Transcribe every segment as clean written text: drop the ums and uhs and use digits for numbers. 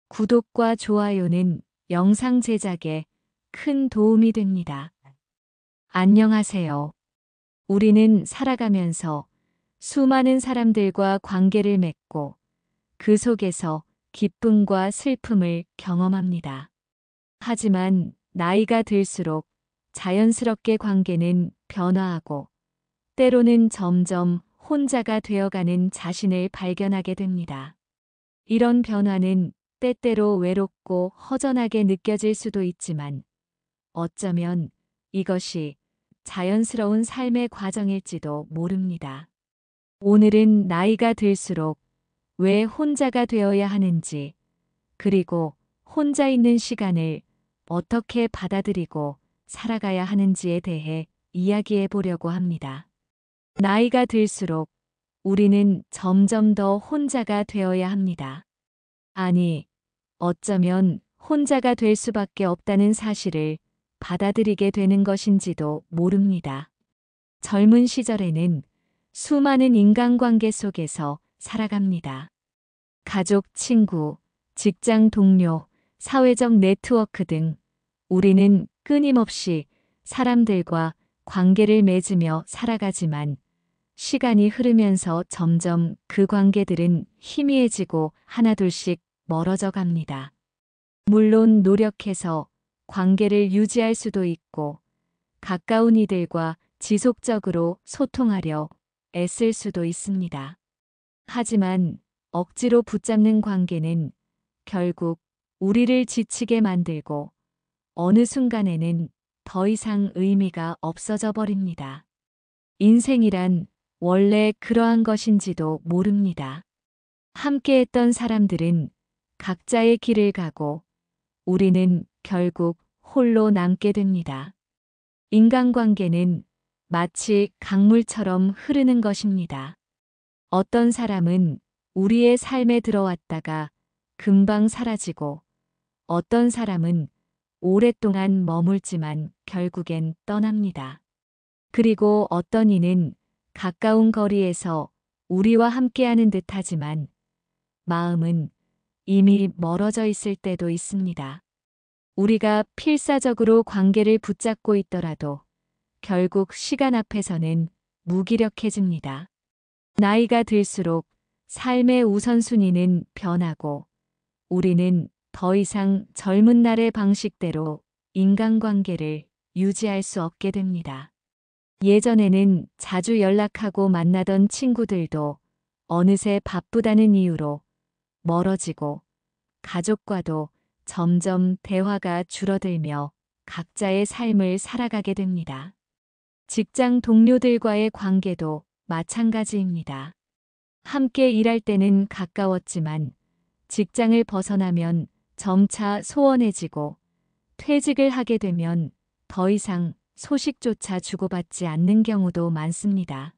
구독과 좋아요는 영상 제작에 큰 도움이 됩니다. 안녕하세요. 우리는 살아가면서 수많은 사람들과 관계를 맺고 그 속에서 기쁨과 슬픔을 경험합니다. 하지만 나이가 들수록 자연스럽게 관계는 변화하고 때로는 점점 혼자가 되어가는 자신을 발견하게 됩니다. 이런 변화는 때때로 외롭고 허전하게 느껴질 수도 있지만 어쩌면 이것이 자연스러운 삶의 과정일지도 모릅니다. 오늘은 나이가 들수록 왜 혼자가 되어야 하는지, 그리고 혼자 있는 시간을 어떻게 받아들이고 살아가야 하는지에 대해 이야기해 보려고 합니다. 나이가 들수록 우리는 점점 더 혼자가 되어야 합니다. 아니, 어쩌면 혼자가 될 수밖에 없다는 사실을 받아들이게 되는 것인지도 모릅니다. 젊은 시절에는 수많은 인간관계 속에서 살아갑니다. 가족, 친구, 직장 동료, 사회적 네트워크 등 우리는 끊임없이 사람들과 관계를 맺으며 살아가지만 시간이 흐르면서 점점 그 관계들은 희미해지고 하나둘씩 멀어져 갑니다. 물론 노력해서 관계를 유지할 수도 있고 가까운 이들과 지속적으로 소통하려 애쓸 수도 있습니다. 하지만 억지로 붙잡는 관계는 결국 우리를 지치게 만들고 어느 순간에는 더 이상 의미가 없어져 버립니다. 인생이란 원래 그러한 것인지도 모릅니다. 함께했던 사람들은 각자의 길을 가고 우리는 결국 홀로 남게 됩니다. 인간관계는 마치 강물처럼 흐르는 것입니다. 어떤 사람은 우리의 삶에 들어왔다가 금방 사라지고 어떤 사람은 오랫동안 머물지만 결국엔 떠납니다. 그리고 어떤 이는 가까운 거리에서 우리와 함께하는 듯하지만 마음은 이미 멀어져 있을 때도 있습니다. 우리가 필사적으로 관계를 붙잡고 있더라도 결국 시간 앞에서는 무기력해집니다. 나이가 들수록 삶의 우선순위는 변하고 우리는 더 이상 젊은 날의 방식대로 인간관계를 유지할 수 없게 됩니다. 예전에는 자주 연락하고 만나던 친구들도 어느새 바쁘다는 이유로 멀어지고 가족과도 점점 대화가 줄어들며 각자의 삶을 살아가게 됩니다. 직장 동료들과의 관계도 마찬가지입니다. 함께 일할 때는 가까웠지만 직장을 벗어나면 점차 소원해지고 퇴직을 하게 되면 더 이상 소식조차 주고받지 않는 경우도 많습니다.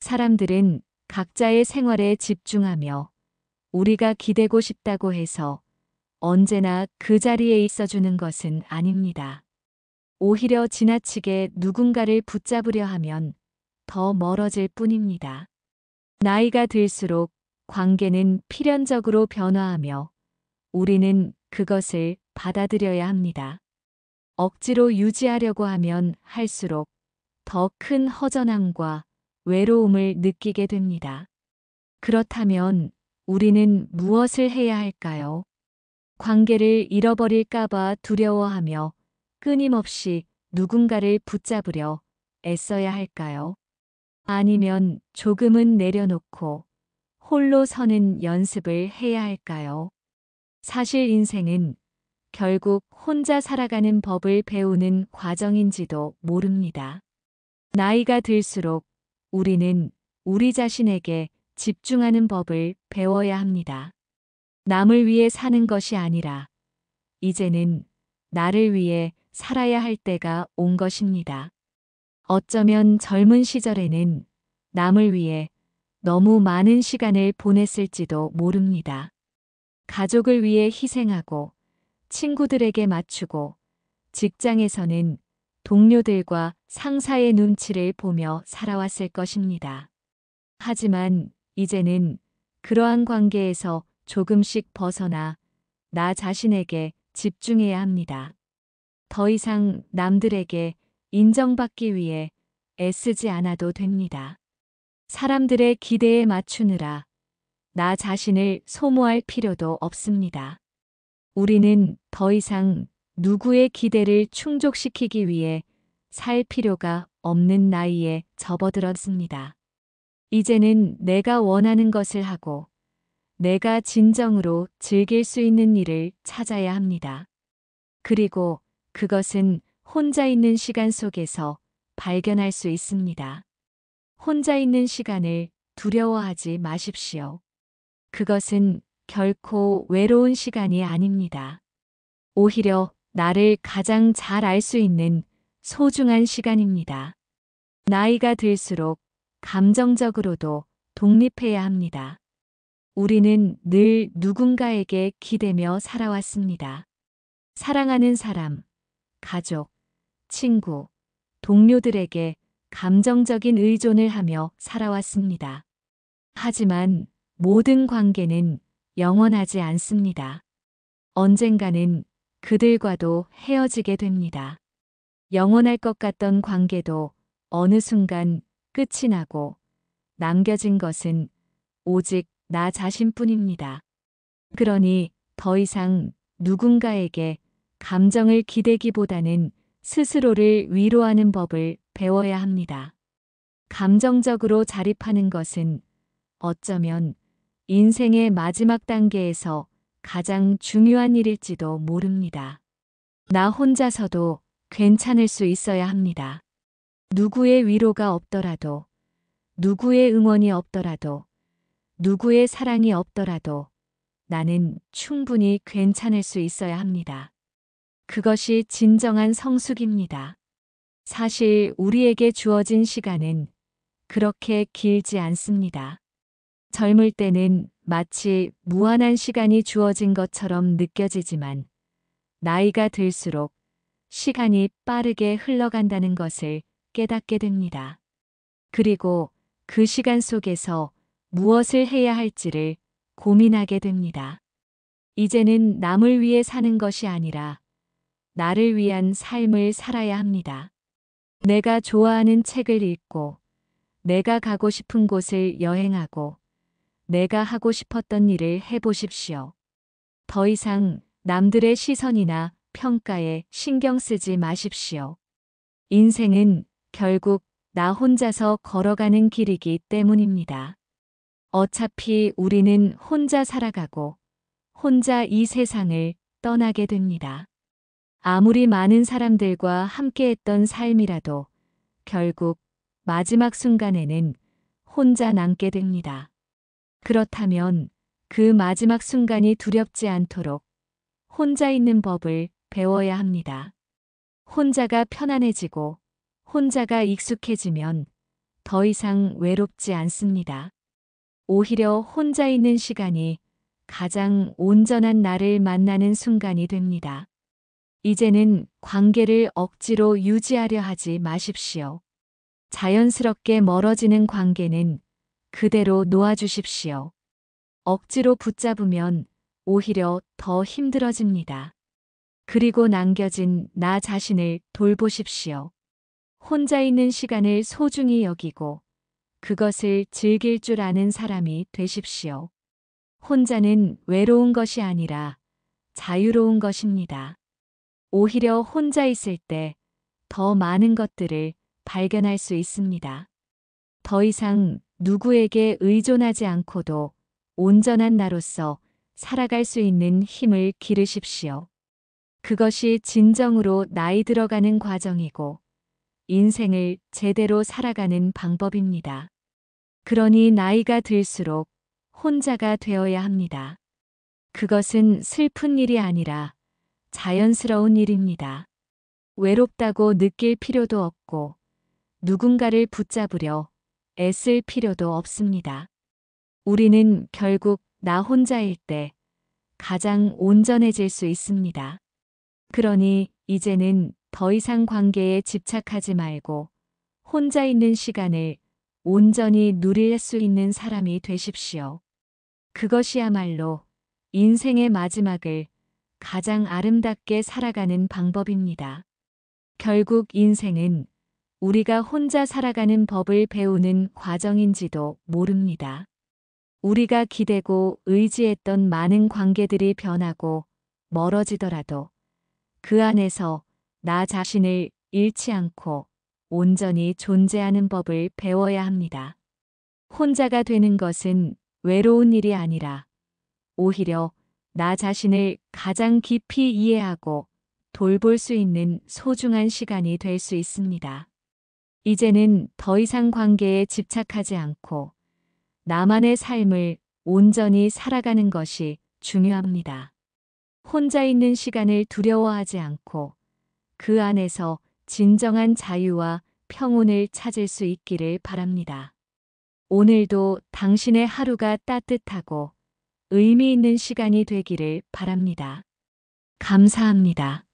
사람들은 각자의 생활에 집중하며 우리가 기대고 싶다고 해서 언제나 그 자리에 있어주는 것은 아닙니다. 오히려 지나치게 누군가를 붙잡으려 하면 더 멀어질 뿐입니다. 나이가 들수록 관계는 필연적으로 변화하며 우리는 그것을 받아들여야 합니다. 억지로 유지하려고 하면 할수록 더 큰 허전함과 외로움을 느끼게 됩니다. 그렇다면 우리는 무엇을 해야 할까요? 관계를 잃어버릴까봐 두려워하며 끊임없이 누군가를 붙잡으려 애써야 할까요? 아니면 조금은 내려놓고 홀로 서는 연습을 해야 할까요? 사실 인생은 결국 혼자 살아가는 법을 배우는 과정인지도 모릅니다. 나이가 들수록 우리는 우리 자신에게 집중하는 법을 배워야 합니다. 남을 위해 사는 것이 아니라 이제는 나를 위해 살아야 할 때가 온 것입니다. 어쩌면 젊은 시절에는 남을 위해 너무 많은 시간을 보냈을지도 모릅니다. 가족을 위해 희생하고 친구들에게 맞추고 직장에서는 동료들과 상사의 눈치를 보며 살아왔을 것입니다. 하지만 이제는 그러한 관계에서 조금씩 벗어나 나 자신에게 집중해야 합니다. 더 이상 남들에게 인정받기 위해 애쓰지 않아도 됩니다. 사람들의 기대에 맞추느라 나 자신을 소모할 필요도 없습니다. 우리는 더 이상 누구의 기대를 충족시키기 위해 살 필요가 없는 나이에 접어들었습니다. 이제는 내가 원하는 것을 하고 내가 진정으로 즐길 수 있는 일을 찾아야 합니다. 그리고 그것은 혼자 있는 시간 속에서 발견할 수 있습니다. 혼자 있는 시간을 두려워하지 마십시오. 그것은 결코 외로운 시간이 아닙니다. 오히려 나를 가장 잘 알 수 있는 소중한 시간입니다. 나이가 들수록 감정적으로도 독립해야 합니다. 우리는 늘 누군가에게 기대며 살아왔습니다. 사랑하는 사람, 가족, 친구, 동료들에게 감정적인 의존을 하며 살아왔습니다. 하지만 모든 관계는 영원하지 않습니다. 언젠가는 그들과도 헤어지게 됩니다. 영원할 것 같던 관계도 어느 순간 끝이 나고 남겨진 것은 오직 나 자신뿐입니다. 그러니 더 이상 누군가에게 감정을 기대기보다는 스스로를 위로하는 법을 배워야 합니다. 감정적으로 자립하는 것은 어쩌면 인생의 마지막 단계에서 가장 중요한 일일지도 모릅니다. 나 혼자서도 괜찮을 수 있어야 합니다. 누구의 위로가 없더라도, 누구의 응원이 없더라도, 누구의 사랑이 없더라도 나는 충분히 괜찮을 수 있어야 합니다. 그것이 진정한 성숙입니다. 사실 우리에게 주어진 시간은 그렇게 길지 않습니다. 젊을 때는 마치 무한한 시간이 주어진 것처럼 느껴지지만 나이가 들수록 시간이 빠르게 흘러간다는 것을 깨닫게 됩니다. 그리고 그 시간 속에서 무엇을 해야 할지를 고민하게 됩니다. 이제는 남을 위해 사는 것이 아니라 나를 위한 삶을 살아야 합니다. 내가 좋아하는 책을 읽고, 내가 가고 싶은 곳을 여행하고, 내가 하고 싶었던 일을 해보십시오. 더 이상 남들의 시선이나 평가에 신경 쓰지 마십시오. 인생은 결국 나 혼자서 걸어가는 길이기 때문입니다. 어차피 우리는 혼자 살아가고 혼자 이 세상을 떠나게 됩니다. 아무리 많은 사람들과 함께했던 삶이라도 결국 마지막 순간에는 혼자 남게 됩니다. 그렇다면 그 마지막 순간이 두렵지 않도록 혼자 있는 법을 배워야 합니다. 혼자가 편안해지고 혼자가 익숙해지면 더 이상 외롭지 않습니다. 오히려 혼자 있는 시간이 가장 온전한 나를 만나는 순간이 됩니다. 이제는 관계를 억지로 유지하려 하지 마십시오. 자연스럽게 멀어지는 관계는 그대로 놓아주십시오. 억지로 붙잡으면 오히려 더 힘들어집니다. 그리고 남겨진 나 자신을 돌보십시오. 혼자 있는 시간을 소중히 여기고 그것을 즐길 줄 아는 사람이 되십시오. 혼자는 외로운 것이 아니라 자유로운 것입니다. 오히려 혼자 있을 때 더 많은 것들을 발견할 수 있습니다. 더 이상 누구에게 의존하지 않고도 온전한 나로서 살아갈 수 있는 힘을 기르십시오. 그것이 진정으로 나이 들어가는 과정이고 인생을 제대로 살아가는 방법입니다. 그러니 나이가 들수록 혼자가 되어야 합니다. 그것은 슬픈 일이 아니라 자연스러운 일입니다. 외롭다고 느낄 필요도 없고 누군가를 붙잡으려 애쓸 필요도 없습니다. 우리는 결국 나 혼자일 때 가장 온전해질 수 있습니다. 그러니 이제는 더 이상 관계에 집착하지 말고 혼자 있는 시간을 온전히 누릴 수 있는 사람이 되십시오. 그것이야말로 인생의 마지막을 가장 아름답게 살아가는 방법입니다. 결국 인생은 우리가 혼자 살아가는 법을 배우는 과정인지도 모릅니다. 우리가 기대고 의지했던 많은 관계들이 변하고 멀어지더라도 그 안에서 나 자신을 잃지 않고 온전히 존재하는 법을 배워야 합니다. 혼자가 되는 것은 외로운 일이 아니라 오히려 나 자신을 가장 깊이 이해하고 돌볼 수 있는 소중한 시간이 될 수 있습니다. 이제는 더 이상 관계에 집착하지 않고 나만의 삶을 온전히 살아가는 것이 중요합니다. 혼자 있는 시간을 두려워하지 않고 그 안에서 진정한 자유와 평온을 찾을 수 있기를 바랍니다. 오늘도 당신의 하루가 따뜻하고 의미 있는 시간이 되기를 바랍니다. 감사합니다.